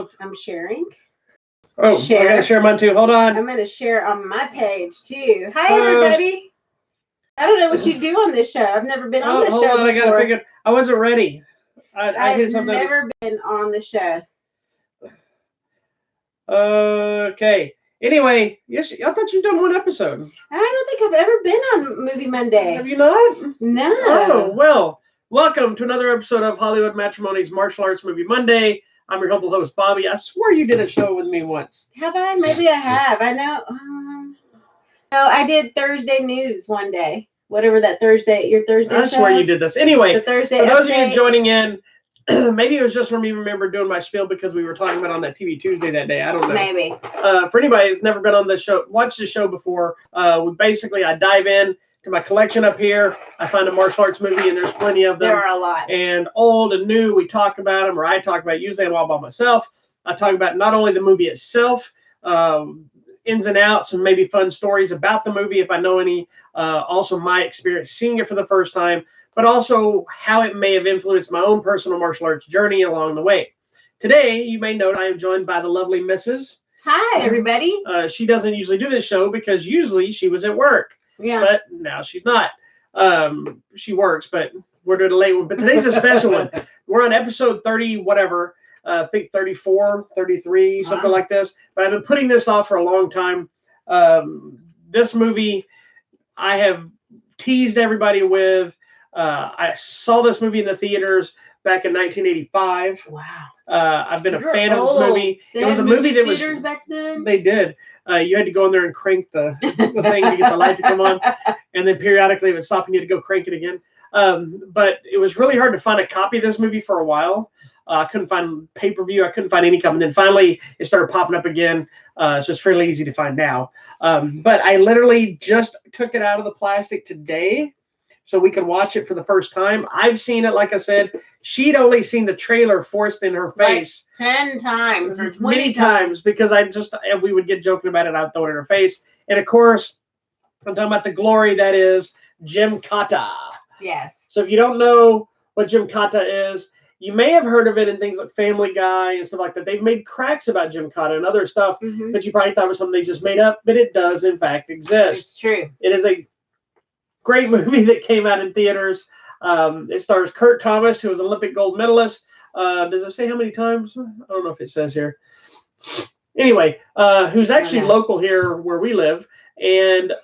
both. I'm sharing. Oh, I gotta share mine too. Hold on. I'm gonna share on my page too. Hi, everybody. I don't know what you do on this show. I've never been on this show before. I gotta figure. I wasn't ready. I've never been on the show. Okay. Anyway, yes, I thought you'd done one episode. I don't think I've ever been on Movie Monday. Have you not? No. Oh, well, welcome to another episode of Hollywood Matrimony's Martial Arts Movie Monday. I'm your humble host, Bobby. I swore you did a show with me once. Have I? Maybe I have. I know. No, I did Thursday News one day. Whatever that Thursday, your Thursday show. I swear you did this. Anyway, the Thursday for those of you joining in, maybe it was just for me remember doing my spiel because we were talking about on that TV Tuesday that day. I don't know. Maybe. For anybody who's never been on the show, watched the show before, I dive in to my collection up here. I find a martial arts movie, and there's plenty of them. There are a lot. And old and new, we talk about them, or I talk about usually I'm all by myself. I talk about not only the movie itself, ins and outs, and maybe fun stories about the movie if I know any. Also, my experience seeing it for the first time, but also how it may have influenced my own personal martial arts journey along the way. Today, you may note I am joined by the lovely Mrs. Hi, everybody. She doesn't usually do this show because usually she was at work. Yeah. But now she's not. She works, but we're doing a late one. But today's a special one. We're on episode 30, whatever. I think 34, 33, something like this. But I've been putting this off for a long time. This movie, I have teased everybody with. I saw this movie in the theaters back in 1985. Wow. I've been a fan of this movie. It was a movie that was back then. They did. You had to go in there and crank the thing to get the light to come on, and then periodically it would stop and you had to go crank it again. But it was really hard to find a copy of this movie for a while. I couldn't find pay-per-view. I couldn't find any copy. And then finally it started popping up again. So it's fairly easy to find now. But I literally just took it out of the plastic today so we could watch it for the first time. I've seen it, like I said. She'd only seen the trailer forced in her face. Like 10 times or 20 many times because we would get joking about it. I'd throw it in her face. And of course, I'm talking about the glory that is Gymkata. Yes. So if you don't know what Gymkata is, you may have heard of it in things like Family Guy and stuff like that. They've made cracks about Gymkata and other stuff, but you probably thought it was something they just made up, but it does in fact exist. It's true. It is a great movie that came out in theaters. It stars Kurt Thomas, who was an Olympic gold medalist. Does it say how many times? I don't know if it says here. Anyway, who's actually local here where we live, and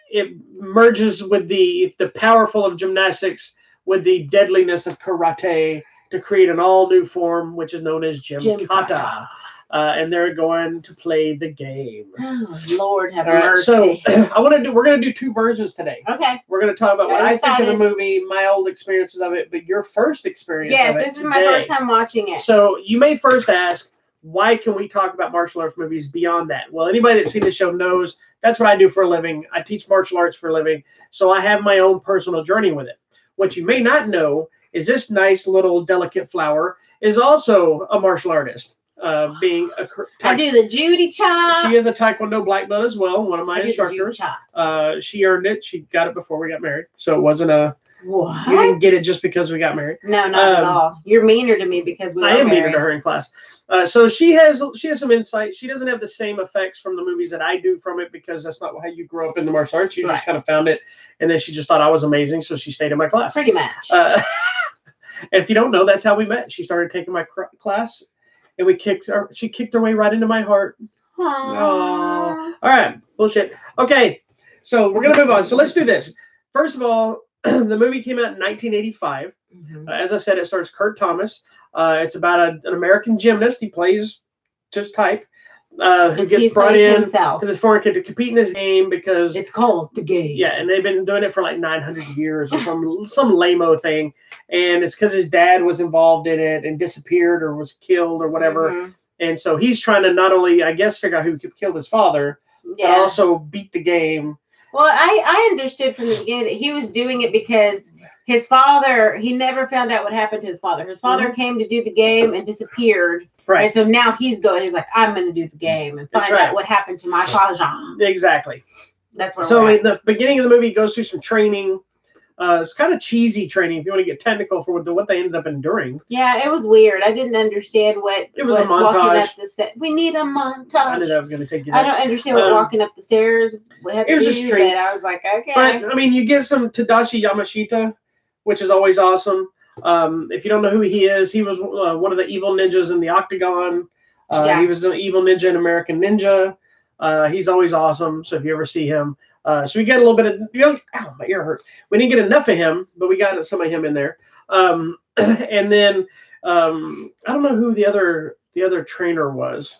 it merges with the powerful of gymnastics with the deadliness of karate to create an all-new form, which is known as Gymkata. And they're going to play the game. Oh, Lord have mercy. So we're gonna do two versions today. Okay. We're gonna talk about what I think of the movie, my old experiences of it, but your first experience of it. Yes, this is my first time watching it. So you may first ask, why can we talk about martial arts movies beyond that? Well, anybody that's seen the show knows that's what I do for a living. I teach martial arts for a living, so I have my own personal journey with it. What you may not know is this nice little delicate flower is also a martial artist. Being I do the Judy chop. She is a Taekwondo black belt as well, one of my instructors. She earned it. She got it before we got married, so it wasn't a. What? You didn't get it just because we got married. No, not at all. You're meaner to me because we. I am meaner to her in class. So she has some insight. She doesn't have the same effects from the movies that I do from it because that's not how you grew up in the martial arts. You just kind of found it, and then she just thought I was amazing, so she stayed in my class. Pretty much. And if you don't know, that's how we met. She started taking my class. And she kicked her way right into my heart. Aww. All right. Bullshit. Okay. So we're going to move on. So let's do this. First of all, the movie came out in 1985. As I said, it stars Kurt Thomas. It's about an American gymnast. He plays just type. Who gets brought in to this foreign kid to compete in this game because it's called the game. Yeah, and they've been doing it for like 900 years or some lame-o thing, and it's because his dad was involved in it and disappeared or was killed or whatever, and so he's trying to not only, I guess, figure out who killed his father, but also beat the game. Well, I understood from the beginning that he was doing it because his father, he never found out what happened to his father. His father came to do the game and disappeared. Right. And so now he's like, I'm going to do the game and find out what happened to my father. Exactly. That's where So in the beginning of the movie, he goes through some training. It's kind of cheesy training if you want to get technical for what they ended up enduring. Yeah, it was weird. I didn't understand what it was. A montage. Walking up the stairs. We need a montage. I knew that was going to take you there. I don't understand what walking up the stairs had to it was do, just strange. but I was like, okay. But I mean, you get some Tadashi Yamashita, which is always awesome. If you don't know who he is, he was one of the evil ninjas in the Octagon. He was an evil ninja in American Ninja. He's always awesome. So if you ever see him, so we get a little bit of, ow, my ear hurts. We didn't get enough of him, but we got some of him in there. And then I don't know who the other trainer was.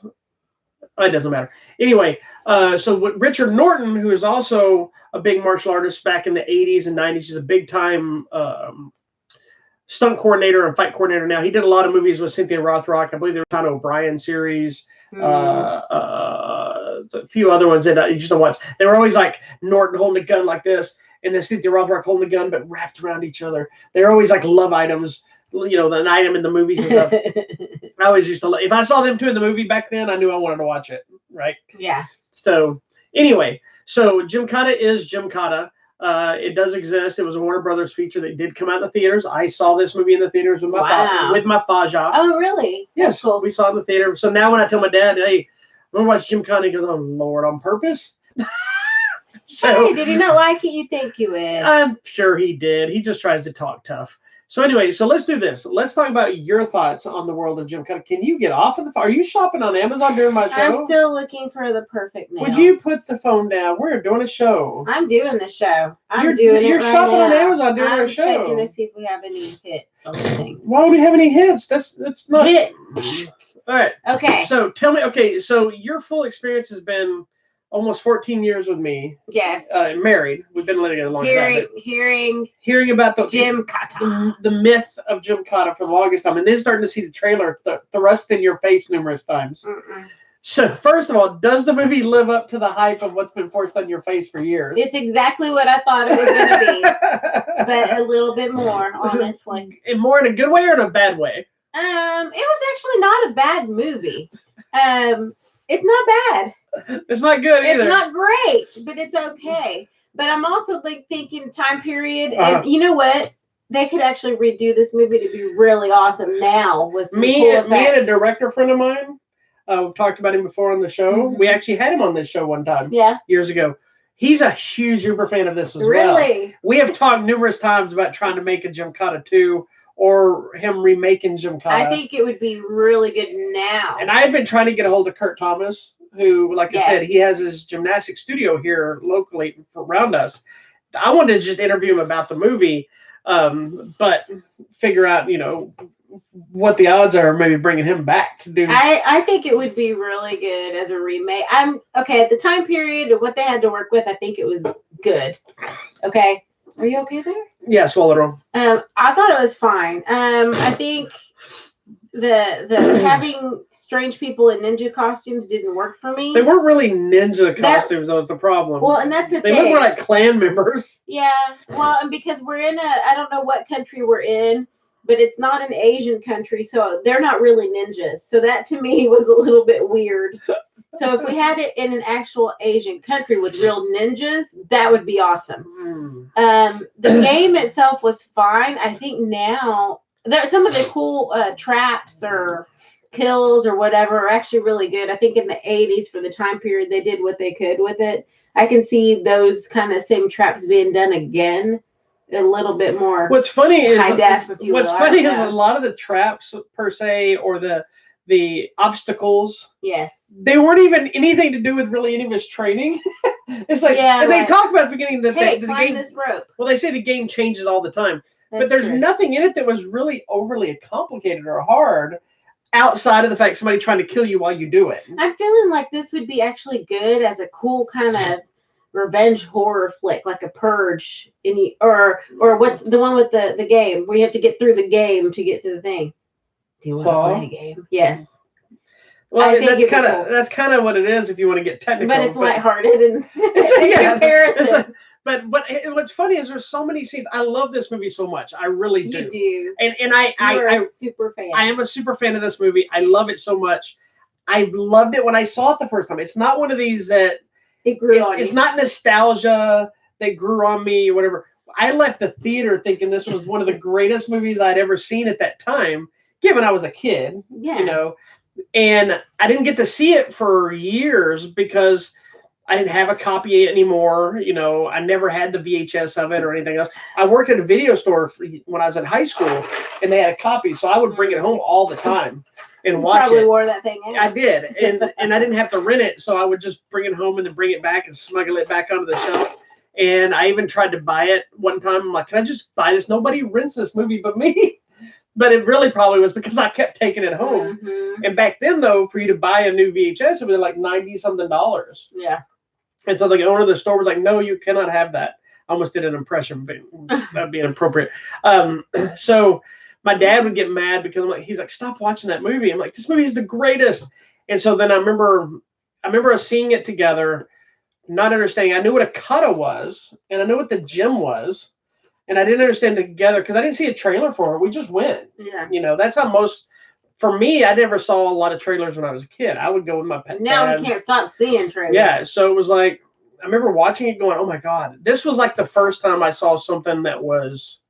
It doesn't matter. Anyway, so with Richard Norton, who is also a big martial artist back in the 80s and 90s, he's a big time stunt coordinator and fight coordinator now. He did a lot of movies with Cynthia Rothrock. I believe there was Conan O'Brien series. A few other ones that you just don't watch. They were always like Norton holding a gun like this, and then Cynthia Rothrock holding the gun, but wrapped around each other. They're always like love items, an item in the movies and stuff. I always used to if I saw them two in the movie back then, I knew I wanted to watch it, right? Yeah. So anyway, so Gymkata is Gymkata. It does exist. It was a Warner Brothers feature that did come out in the theaters. I saw this movie in the theaters with my Faja. Oh, really? Yes, that's cool. We saw it in the theater. So now when I tell my dad, hey, I'm gonna watch Gymkata, he goes, oh Lord, on purpose. So, hey, did he not like it? You think he would? I'm sure he did. He just tries to talk tough. So anyway, so let's do this. Let's talk about your thoughts on the world of Gymkata. Can you get off of the phone? Are you shopping on Amazon during my show? I'm still looking for the perfect nails. Would you put the phone down? We're doing a show. I'm doing the show. You're shopping on Amazon during our show. I'm checking to see if we have any hits on the thing. Why would we have any hits? That's not hit. All right. Okay. So tell me. Okay. So your full experience has been almost 14 years with me. Yes. Married. We've been living together a long time. Hearing about the Gymkata. The myth of Gymkata for the longest time, and then starting to see the trailer thrust in your face numerous times. Mm-mm. So first of all, does the movie live up to the hype of what's been forced on your face for years? It's exactly what I thought it was going to be, but a little bit more, honestly. And more in a good way or in a bad way? It was actually not a bad movie. It's not bad. It's not good either. It's not great, but it's okay. But I'm also thinking time period, and you know what? They could actually redo this movie to be really awesome now with some cool effects. Me and a director friend of mine, we talked about him before on the show. Mm-hmm. We actually had him on this show one time. Yeah. Years ago. He's a huge Uber fan of this as well. Really? We have talked numerous times about trying to make a Gymkata 2 or him remaking Gymkata. I think it would be really good now. And I've been trying to get a hold of Kurt Thomas, who, like I said, he has his gymnastics studio here locally around us. I wanted to just interview him about the movie, but figure out, what the odds are of maybe bringing him back to do. I think it would be really good as a remake. At the time period of what they had to work with, I think it was good. Okay. Are you okay there? Yeah, swallowed wrong. I thought it was fine. I think the having strange people in ninja costumes didn't work for me. They weren't really ninja costumes, that was the problem. Well, and that's the thing. They look more like clan members. Yeah. Well, and because we're in I don't know what country we're in, but it's not an Asian country, so they're not really ninjas. So that to me was a little bit weird. So if we had it in an actual Asian country with real ninjas, that would be awesome. The game itself was fine. I think now some of the cool traps or kills or whatever are actually really good. I think in the 80s, for the time period, they did what they could with it. I can see those kind of same traps being done again, a little bit more. What's funny is high def, if you will. What's funny is a lot of the traps per se, or the obstacles. Yes. They weren't even anything to do with really any of his training. It's like, and they talk about at the beginning that the game. This rope. Well, they say the game changes all the time, but there's nothing in it that was really overly complicated or hard, outside of the fact somebody trying to kill you while you do it. I'm feeling like this would be actually good as a cool kind of revenge horror flick, like a Purge, or what's the one with the game where you have to get through the game to get to the thing. Do you want to play a game? Yes. Well, that's kind of what it is if you want to get technical. But it's lighthearted and comparison. But what's funny is there's so many scenes. I love this movie so much. I really do. You do. And You're a super fan. I am a super fan of this movie. I love it so much. I loved it when I saw it the first time. It's not one of these that it grew on It's not nostalgia that grew on me or whatever. I left the theater thinking this was one of the greatest movies I'd ever seen at that time, given I was a kid, and I didn't get to see it for years because I didn't have a copy anymore. I never had the VHS of it or anything else. I worked at a video store when I was in high school, and they had a copy, so I would bring it home all the time and watch it. Probably wore that thing out. I did, and I didn't have to rent it, so I would just bring it home and then bring it back and smuggle it back onto the shelf. And I even tried to buy it one time. I'm like, can I just buy this? Nobody rents this movie but me. But it really probably was because I kept taking it home. And back then, though, for you to buy a new VHS, it was like $90-something. Yeah. And so the owner of the store was like, no, you cannot have that. I almost did an impression, but that would be inappropriate. So my dad would get mad because he's like, stop watching that movie. I'm like, this movie is the greatest. And so then I remember us seeing it together, not understanding. I knew what a kata was, and I knew what the gym was. And I didn't understand together because I didn't see a trailer for it. We just went. Yeah. That's how for me, I never saw a lot of trailers when I was a kid. I would go with my pet. Now we can't stop seeing trailers. Yeah. So it was like, I remember watching it going, oh my God. This was like the first time I saw something that was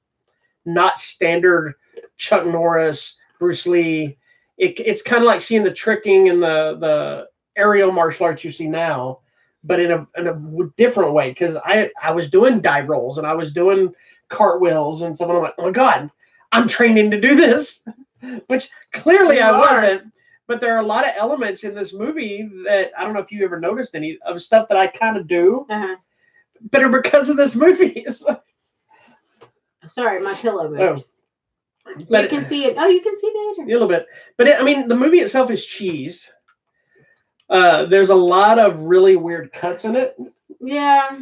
not standard Chuck Norris, Bruce Lee. It's kind of like seeing the tricking and the aerial martial arts you see now, but in a different way. Because I was doing dive rolls and I was doing cartwheels and stuff. And I'm like, oh my God, I'm training to do this, which clearly I wasn't. But there are a lot of elements in this movie that I don't know if you ever noticed any of stuff that I kind of do, but are because of this movie. Sorry, my pillow moved. Oh. You can see it. Oh, you can see it. A little bit. But the movie itself is cheese. There's a lot of really weird cuts in it. Yeah.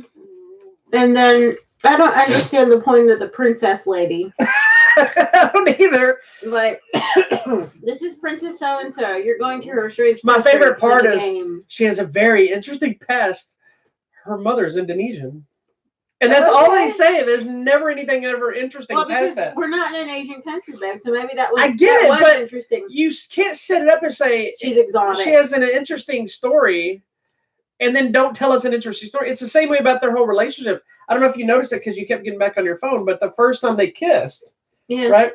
And then I don't understand the point of the princess lady. I don't either. Like, this is Princess so-and-so. You're going to her strange. My favorite part is she has a very interesting past. Her mother's Indonesian. And that's all they say. There's never anything ever interesting past that. We're not in an Asian country, babe, so maybe that was, I get it, but interesting. You can't set it up and say she's exotic. She has an interesting story, and then don't tell us an interesting story. It's the same way about their whole relationship. I don't know if you noticed it because you kept getting back on your phone, but the first time they kissed, right?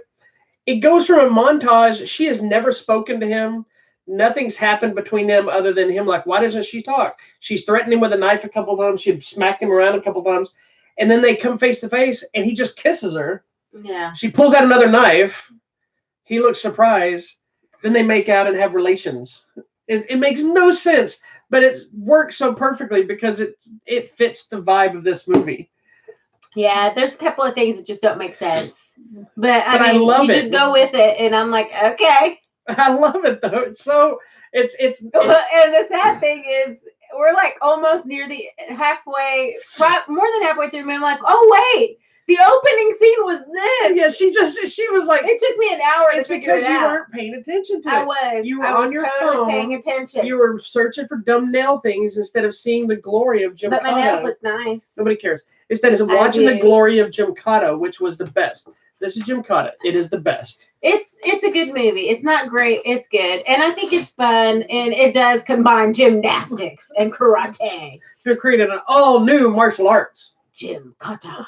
It goes from a montage. She has never spoken to him. Nothing's happened between them other than him. Like, why doesn't she talk? She's threatened him with a knife a couple of times. She smacked him around a couple of times. And then they come face to face, and he just kisses her. Yeah. She pulls out another knife. He looks surprised. Then they make out and have relations. It makes no sense, but it works so perfectly because it fits the vibe of this movie. Yeah, there's a couple of things that just don't make sense. But I mean, love you just go with it, and I'm like, okay. I love it though. It's so it's and the sad thing is we're like almost near the more than halfway through. And I'm like, oh wait, the opening scene was this. Yeah, she was like, it took me an hour. It's because you weren't paying attention to it. I was. You were on your totally phone paying attention. You were searching for dumb nail things instead of seeing the glory of Gymkata. But my nails look nice. Nobody cares. Instead of watching the glory of Gymkata, which was the best. This is Gymkata. It is the best. It's a good movie. It's not great. It's good. And I think it's fun. And it does combine gymnastics and karate. They're creating an all-new martial arts. Gymkata.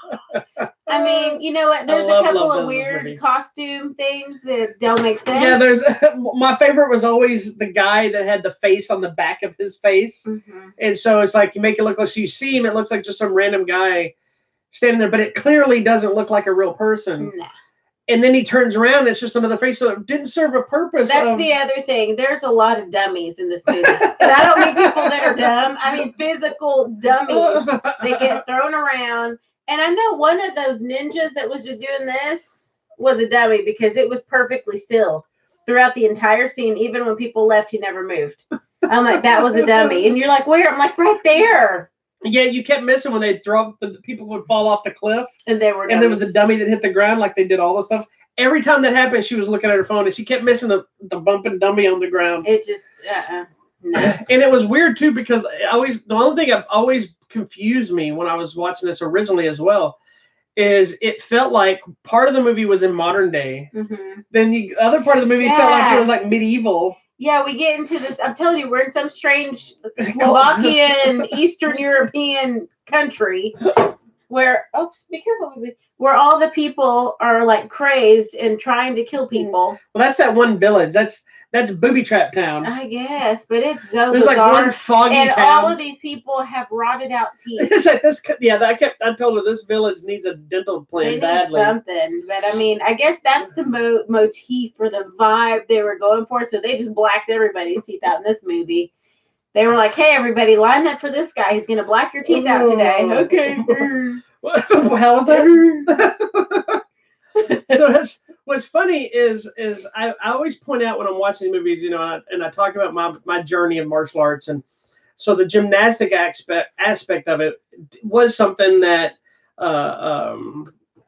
I mean, you know what? There's a couple of weird costume things that don't make sense. Yeah, there's my favorite was always the guy that had the face on the back of his face. Mm-hmm. And so it's like you make it look like so you see him, it looks like just some random guy standing there, but it clearly doesn't look like a real person. Nah. And then he turns around, it's just another face, so it didn't serve a purpose. That's the other thing. There's a lot of dummies in this movie. And I don't mean people that are dumb. I mean physical dummies. They get thrown around. And I know one of those ninjas that was just doing this was a dummy because it was perfectly still throughout the entire scene. Even when people left, he never moved. I'm like, that was a dummy. And you're like, where? I'm like, right there. Yeah, you kept missing when they'd throw the people would fall off the cliff. And they were dummies. And there was a dummy that hit the ground like they did all the stuff. Every time that happened, she was looking at her phone and she kept missing the bumping dummy on the ground. It just, no. And it was weird too because the only thing I've always confused me when I was watching this originally as well is it felt like part of the movie was in modern day. Mm-hmm. Then the other part of the movie felt like it was like medieval. Yeah, we get into this. I'm telling you, we're in some strange Slovakian, Eastern European country where be careful, where all the people are like crazed and trying to kill people. Well, that's that one village. That's Booby Trap Town. I guess, but it's so There's bizarre. Like one foggy and town. all of these people have rotted out teeth. It's like this. Yeah, I told her this village needs a dental plan badly. Something, but I mean, I guess that's the motif or the vibe they were going for. So they just blacked everybody's teeth out in this movie. They were like, "Hey, everybody, line up for this guy. He's gonna black your teeth out today." Okay. How was that? So what's funny is I always point out when I'm watching movies, you know, and I talk about my journey in martial arts, and so the gymnastic aspect of it was something that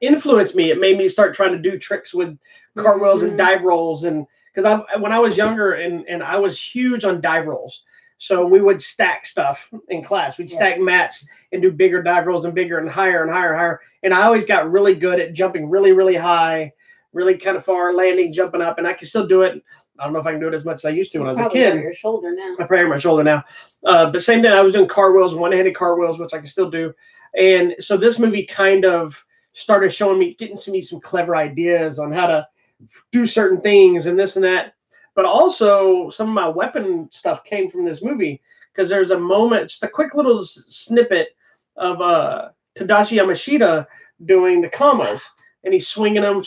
influenced me. It made me start trying to do tricks with cartwheels and dive rolls, and because when I was younger and I was huge on dive rolls. So we would stack stuff in class. We'd stack mats and do bigger dive rolls and bigger and higher and higher and higher. And I always got really good at jumping really, really high, really kind of far, landing, jumping up. And I can still do it. I don't know if I can do it as much as I used to when I was a kid. Your shoulder now. I probably my shoulder now. But same thing, I was doing cartwheels, one-handed cartwheels, which I can still do. And so this movie kind of started showing me, getting me some clever ideas on how to do certain things and this and that. But also, some of my weapon stuff came from this movie because there's a moment, just a quick little snippet of Tadashi Yamashita doing the kamas, and he's swinging them.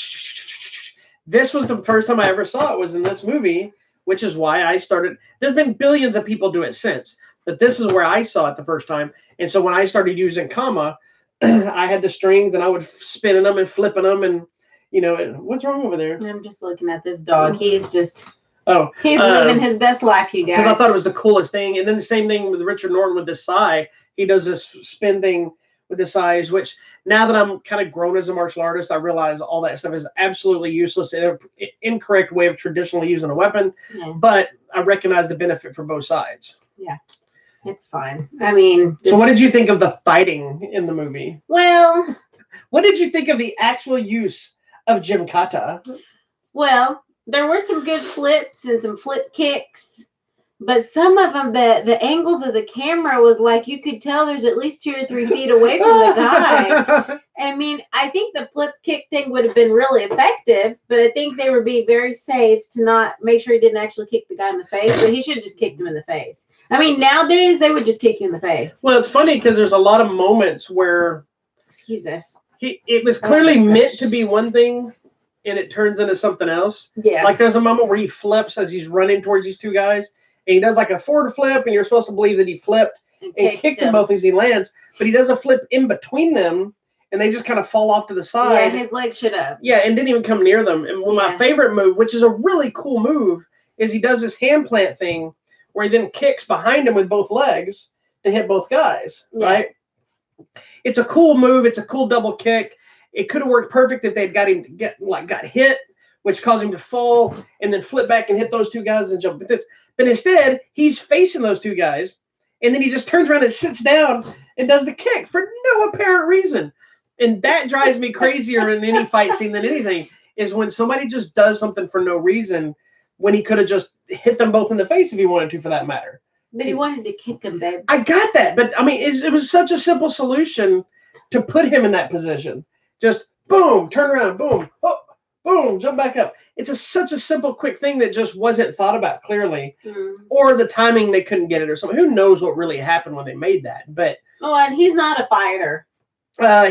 This was the first time I ever saw it was in this movie, which is why I started. There's been billions of people do it since, but this is where I saw it the first time. And so when I started using kama, I had the strings, and I would spinning them and flipping them, and you know, what's wrong over there? I'm just looking at this dog. He's just. Oh, he's living his best life, you guys. Because I thought it was the coolest thing. And then the same thing with Richard Norton with the sai. He does this spin thing with the sais, which now that I'm kind of grown as a martial artist, I realize all that stuff is absolutely useless and an incorrect way of traditionally using a weapon. Yeah. But I recognize the benefit for both sides. Yeah, it's fine. I mean. So what did you think of the fighting in the movie? Well. What did you think of the actual use of Gymkata? Well. There were some good flips and some flip kicks, but some of them, the angles of the camera was like you could tell there's at least 2 or 3 feet away from the guy. I mean, I think the flip kick thing would have been really effective, but I think they were being very safe to not make sure he didn't actually kick the guy in the face, but he should have just kicked him in the face. I mean, nowadays they would just kick you in the face. Well, it's funny because there's a lot of moments where, excuse us, it was clearly meant to be one thing. And it turns into something else. Yeah. Like there's a moment where he flips as he's running towards these two guys, and he does like a forward flip, and you're supposed to believe that he flipped and kicked them both as he lands, but he does a flip in between them, and they just kind of fall off to the side. Yeah, his leg should have. Yeah, and didn't even come near them. And my favorite move, which is a really cool move, is he does this hand plant thing where he then kicks behind him with both legs to hit both guys. Yeah. Right? It's a cool move. It's a cool double kick. It could have worked perfect if they'd got him to got hit, which caused him to fall and then flip back and hit those two guys and jump. But instead, he's facing those two guys, and then he just turns around and sits down and does the kick for no apparent reason. And that drives me crazier in any fight scene than anything, is when somebody just does something for no reason when he could have just hit them both in the face if he wanted to, for that matter. But he wanted to kick him, babe. I got that, but I mean, it was such a simple solution to put him in that position. Just boom, turn around, boom, oh, boom, jump back up. It's such a simple, quick thing that just wasn't thought about clearly, or the timing, they couldn't get it or something. Who knows what really happened when they made that? But and he's not a fighter.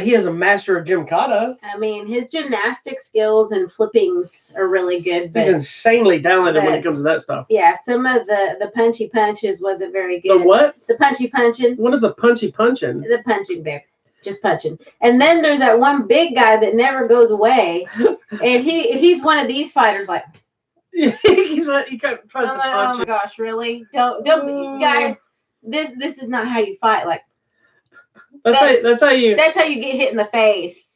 He is a master of Gymkata. I mean, his gymnastic skills and flippings are really good. But, he's insanely talented when it comes to that stuff. Yeah, some of the punchy punches wasn't very good. The what? The punchy punching. What is a punchy punching? The punching, babe. Just punching. And then there's that one big guy that never goes away, and he's one of these fighters. Like, he tries to punch. Oh my gosh, really? Don't guys. This is not how you fight. Like, that's how you get hit in the face.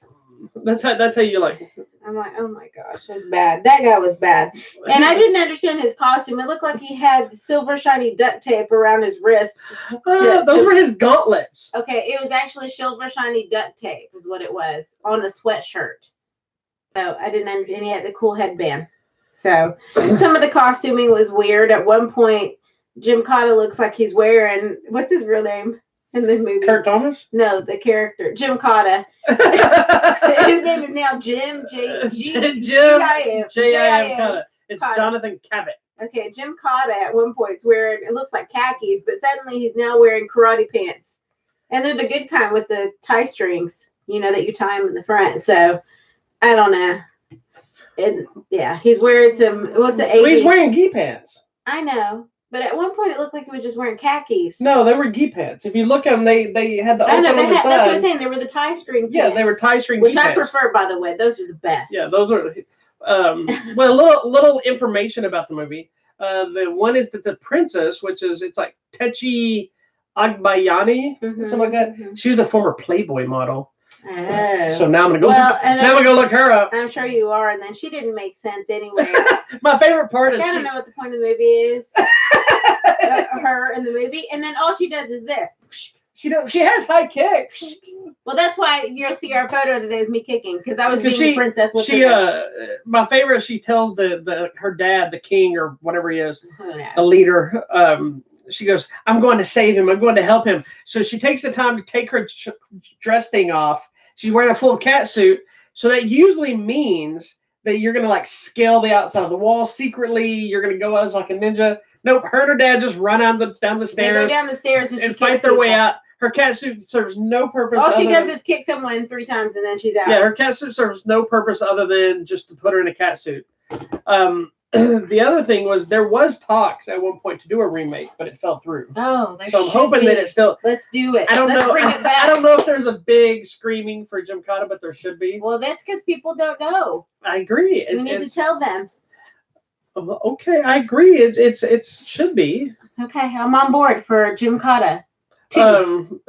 That's how you like. I'm like, oh my gosh, it was bad. That guy was bad. And I didn't understand his costume. It looked like he had silver shiny duct tape around his wrists. Those were his gauntlets. Okay, it was actually silver shiny duct tape is what it was on a sweatshirt. So I didn't understand. He had the cool headband. So some of the costuming was weird. At one point, Gymkata looks like he's wearing, what's his real name? in the movie. Kurt Thomas? No, the character Gymkata. His name is now Jim J-I-M Kata. It's Kata. Jonathan Cabot. Okay, Gymkata at one point is wearing, it looks like khakis, but suddenly he's now wearing karate pants. And they're the good kind with the tie strings, you know, that you tie them in the front. So, I don't know. And yeah, he's wearing some, what's it? Well, he's wearing gi pants. I know. But at one point, it looked like he was just wearing khakis. No, they were gi pants. If you look at them, they had the open on the side. That's what I'm saying. They were the tie string pants. Yeah, they were tie string which gi I pants. prefer, by the way. Those are the best. Yeah, those are. Well, little information about the movie. The one is that the princess, which is it's like Techi Agbayani, something like that. She was a former Playboy model. Oh. So now I'm gonna go. Now I'm gonna go look her up. I'm sure you are, and then she didn't make sense anyway. My favorite part is I don't know what the point of the movie is. Her in the movie, and then all she does is this. She has high kicks. Well, that's why you'll see our photo today is me kicking because I was being the princess. With my favorite. She tells her dad, the king or whatever he is, the leader. She goes, "I'm going to save him. I'm going to help him." So she takes the time to take her dress thing off. She's wearing a full cat suit. So that usually means that you're going to like scale the outside of the wall secretly. You're going to go as like a ninja. Nope. Her and her dad just run down the stairs. They go down the stairs and fight their way out. Her cat suit serves no purpose. All she does is kick someone 3 times and then she's out. Yeah, her cat suit serves no purpose other than just to put her in a cat suit. The other thing was there was talks at one point to do a remake, but it fell through. Oh, so I'm hoping that it still. Let's do it. Let's know. Bring it back. I don't know if there's a big screaming for Gymkata, but there should be. Well, that's because people don't know. I agree. We need to tell them. Okay, I agree. It should be. Okay, I'm on board for Gymkata. Son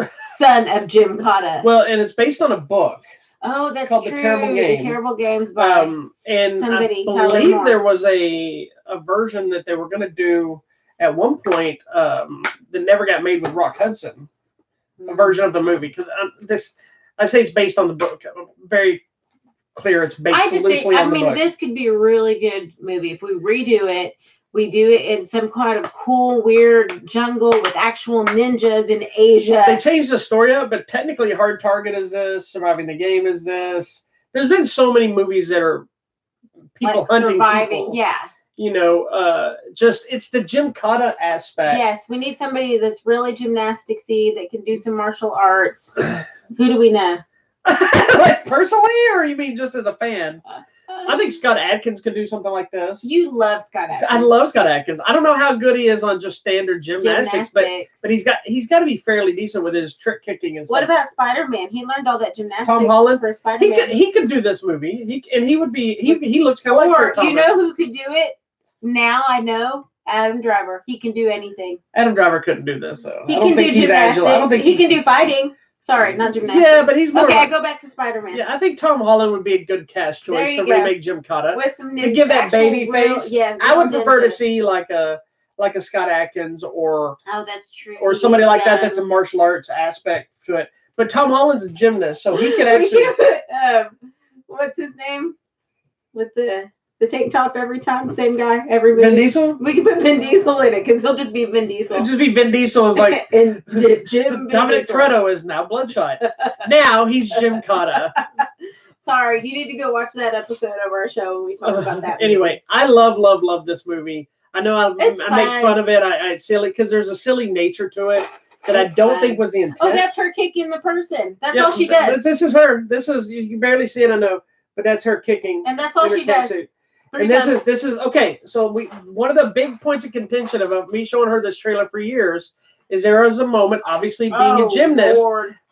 of Gymkata. Well, and it's based on a book. Oh, that's called true. The Terrible Game. The Terrible Games by and somebody. I believe there was a version that they were going to do at one point that never got made with Rock Hudson. A version of the movie because I say it's based on the book. Very clear, it's based loosely on the book. This could be a really good movie if we redo it. We do it in some kind of cool, weird jungle with actual ninjas in Asia. They changed the story up, but technically Hard Target is this, Surviving the Game is this. There's been so many movies that are people like hunting people. Yeah. You know, it's the Gymkata aspect. Yes, we need somebody that's really gymnasticsy that can do some martial arts. Who do we know? Like personally, or you mean just as a fan? I think Scott Adkins could do something like this. You love Scott Adkins. I love Scott Adkins. I don't know how good he is on just standard gymnastics. But he's got to be fairly decent with his trick kicking and stuff. What about Spider-Man? He learned all that gymnastics. Tom Holland for Spider-Man. He could do this movie. He would be. He looks kind of like Kurt Thomas. You know who could do it? Now I know. Adam Driver. He can do anything. Adam Driver couldn't do this though. He can do gymnastics. I don't think he can do fighting. Sorry, not gymnastics. Yeah, but he's more. Okay, I go back to Spider-Man. Yeah, I think Tom Holland would be a good cast choice to remake Gymkata. With some to give that baby face. Yeah, I would prefer to see like a Scott Adkins or that's true. Or somebody like that that's a martial arts aspect to it. But Tom Holland's a gymnast, so he could actually. What's his name? With the tank top every time, same guy every movie. Vin Diesel? We can put Vin Diesel in it because he'll just be Vin Diesel. It'll just be Vin Diesel is like and Jim. Dominic Toretto is now Bloodshot. Now he's Gymkata. Sorry, you need to go watch that episode of our show when we talk about that. Anyway, I love this movie. I know I make fun of it. It's silly because there's a silly nature to it that I don't think was the intent. Oh, that's her kicking the person. That's all she does. This is her. You can barely see it, I know, but that's her kicking. And that's all she does. And this is okay. So one of the big points of contention about me showing her this trailer for years is there is a moment, obviously being a gymnast,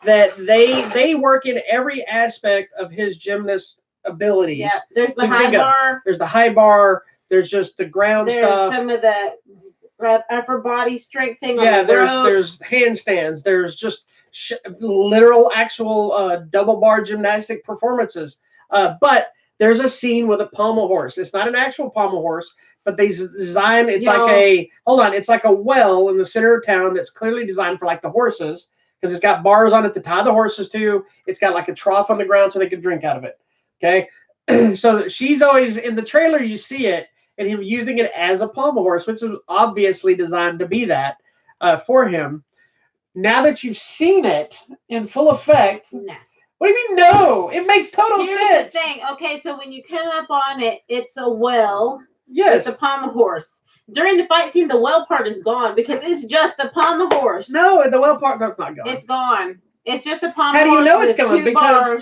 that they work in every aspect of his gymnast abilities. Yeah, there's the high bar. There's the high bar. There's just the ground stuff. There's some of the upper body strength thing. Yeah, there's handstands. There's just literal actual double bar gymnastic performances. But there's a scene with a pommel horse. It's not an actual pommel horse, but they design. It's it's like a well in the center of town that's clearly designed for like the horses because it's got bars on it to tie the horses to. It's got like a trough on the ground so they can drink out of it. Okay, so she's always in the trailer. You see it, and him using it as a pommel horse, which is obviously designed to be that for him. Now that you've seen it in full effect, No. What do you mean no? It makes total Here's sense. the thing. Okay, so when you come up on it, it's a well Yes. with the pommel horse. During the fight scene, the well part is gone because it's just a pommel horse. No, the well part that's not gone. It's gone. It's just a pommel horse. How do you know it's gone? Because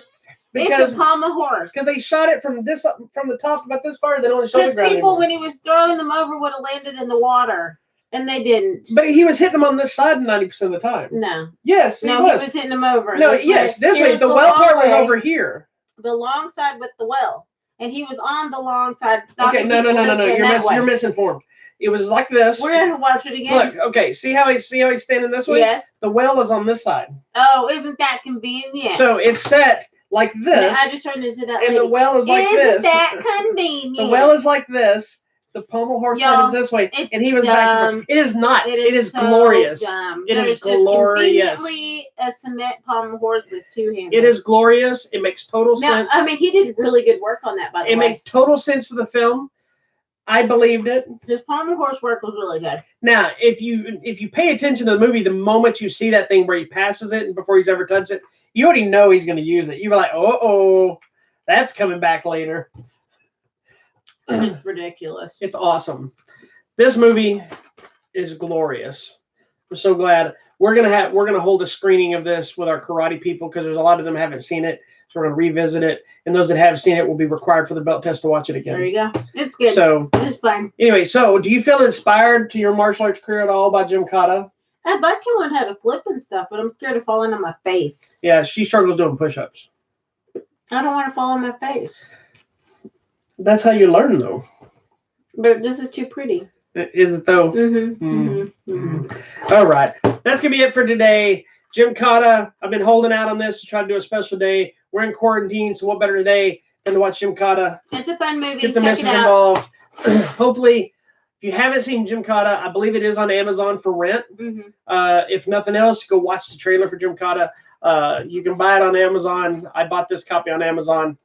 it's a pommel horse. Because they shot it from the top about this far, they don't show the ground. Because people, anymore. when he was throwing them over, would have landed in the water. And they didn't. But he was hitting them on this side 90% of the time. No. Yes, he was hitting them over. No, this way. The well part was over here. The long side with the well. And he was on the long side. Okay, no. You're misinformed. It was like this. We're going to watch it again. Look, okay, see how he's standing this way? Yes. The well is on this side. Oh, isn't that convenient? So it's set like this. I just turned into that and lady. The well is like isn't this. That convenient? The well is like this. The pommel horse part is this way, and he was back. It is not. It is so glorious. Dumb. It is glorious. Conveniently a cement pommel horse with two handles. It is glorious. It makes total sense. I mean, he did really good work on that, by the way. It made total sense for the film. I believed it. His pommel horse work was really good. Now, if you pay attention to the movie, the moment you see that thing where he passes it and before he's ever touched it, you already know he's going to use it. You're like, oh, that's coming back later. It's ridiculous. It's awesome. This movie is glorious. I'm so glad. We're gonna hold a screening of this with our karate people because there's a lot of them haven't seen it. So we're gonna revisit it, and those that have seen it will be required for the belt test to watch it again. There you go. It's good. So it's fun. Anyway, so do you feel inspired to your martial arts career at all by Gymkata? I'd like to learn how to flip and stuff, but I'm scared of falling on my face. Yeah, she struggles doing push-ups. I don't want to fall on my face. That's how you learn, though. But this is too pretty. Is it, though? All right. That's going to be it for today. Gymkata, I've been holding out on this to try to do a special day. We're in quarantine, so what better day than to watch Gymkata? It's a fun movie. Get the missus involved. Hopefully, if you haven't seen Gymkata, I believe it is on Amazon for rent. If nothing else, go watch the trailer for Gymkata. You can buy it on Amazon. I bought this copy on Amazon.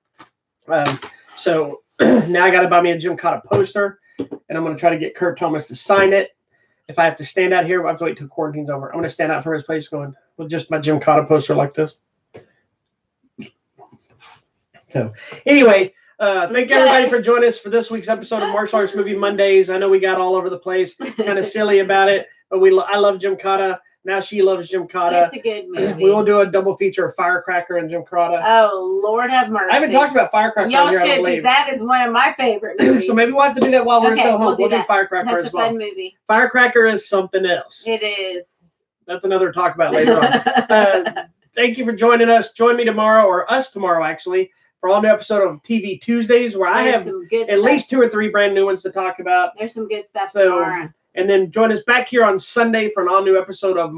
So now I got to buy me a Gymkata poster, and I'm going to try to get Kurt Thomas to sign it. If I have to stand out here, I have to wait till quarantine's over. I'm going to stand out from his place going with just my Gymkata poster like this. So anyway, thank everybody for joining us for this week's episode of Martial Arts Movie Mondays. I know we got all over the place, kind of silly about it, but I love Gymkata. Now she loves Gymkata. It's a good movie. We will do a double feature of Firecracker and Gymkata. Oh, Lord have mercy. I haven't talked about Firecracker Y'all here, should, because that is one of my favorite movies. So maybe we'll have to do that while we're still home. We'll do Firecracker as well. That's a fun movie. Firecracker is something else. It is. That's another talk about later on. Thank you for joining us. Join me tomorrow, or us tomorrow, actually, for all new episode of TV Tuesdays, where I have at least 2 or 3 brand new ones to talk about. There's some good stuff tomorrow. And then join us back here on Sunday for an all-new episode of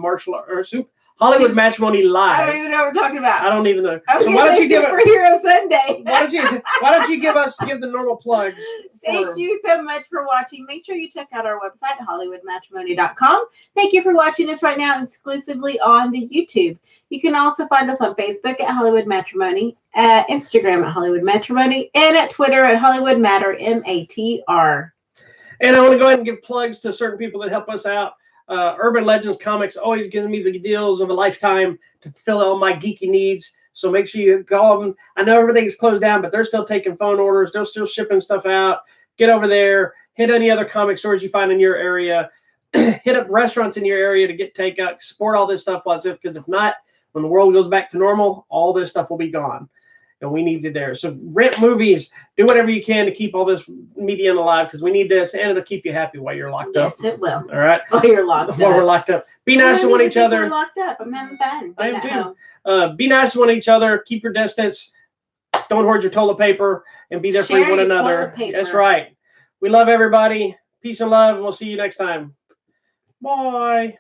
Hollywood Matrimony Live. I don't even know what we're talking about. I don't even know. So why don't you give Superhero Sunday? Why don't you give the normal plugs? Thank you so much for watching. Make sure you check out our website, HollywoodMatrimony.com. Thank you for watching us right now exclusively on the YouTube. You can also find us on Facebook at Hollywood Matrimony, at Instagram at Hollywood Matrimony, and at Twitter at Hollywood Matter, MATR. And I want to go ahead and give plugs to certain people that help us out. Urban Legends Comics always gives me the deals of a lifetime to fill all my geeky needs. So make sure you call them. I know everything's closed down, but they're still taking phone orders. They're still shipping stuff out. Get over there. Hit any other comic stores you find in your area. Hit up restaurants in your area to get takeout. Support all this stuff while it's because if not, when the world goes back to normal, all this stuff will be gone. And we need you there. So rent movies, do whatever you can to keep all this media alive because we need this, and it'll keep you happy while you're locked up. Yes, it will. All right. While you're locked up. While we're locked up. Be nice to one each other. We're locked up. I'm having fun. I am too. Be nice to one each other. Keep your distance. Don't hoard your toilet paper, and be there for one another. That's right. We love everybody. Peace and love, and we'll see you next time. Bye.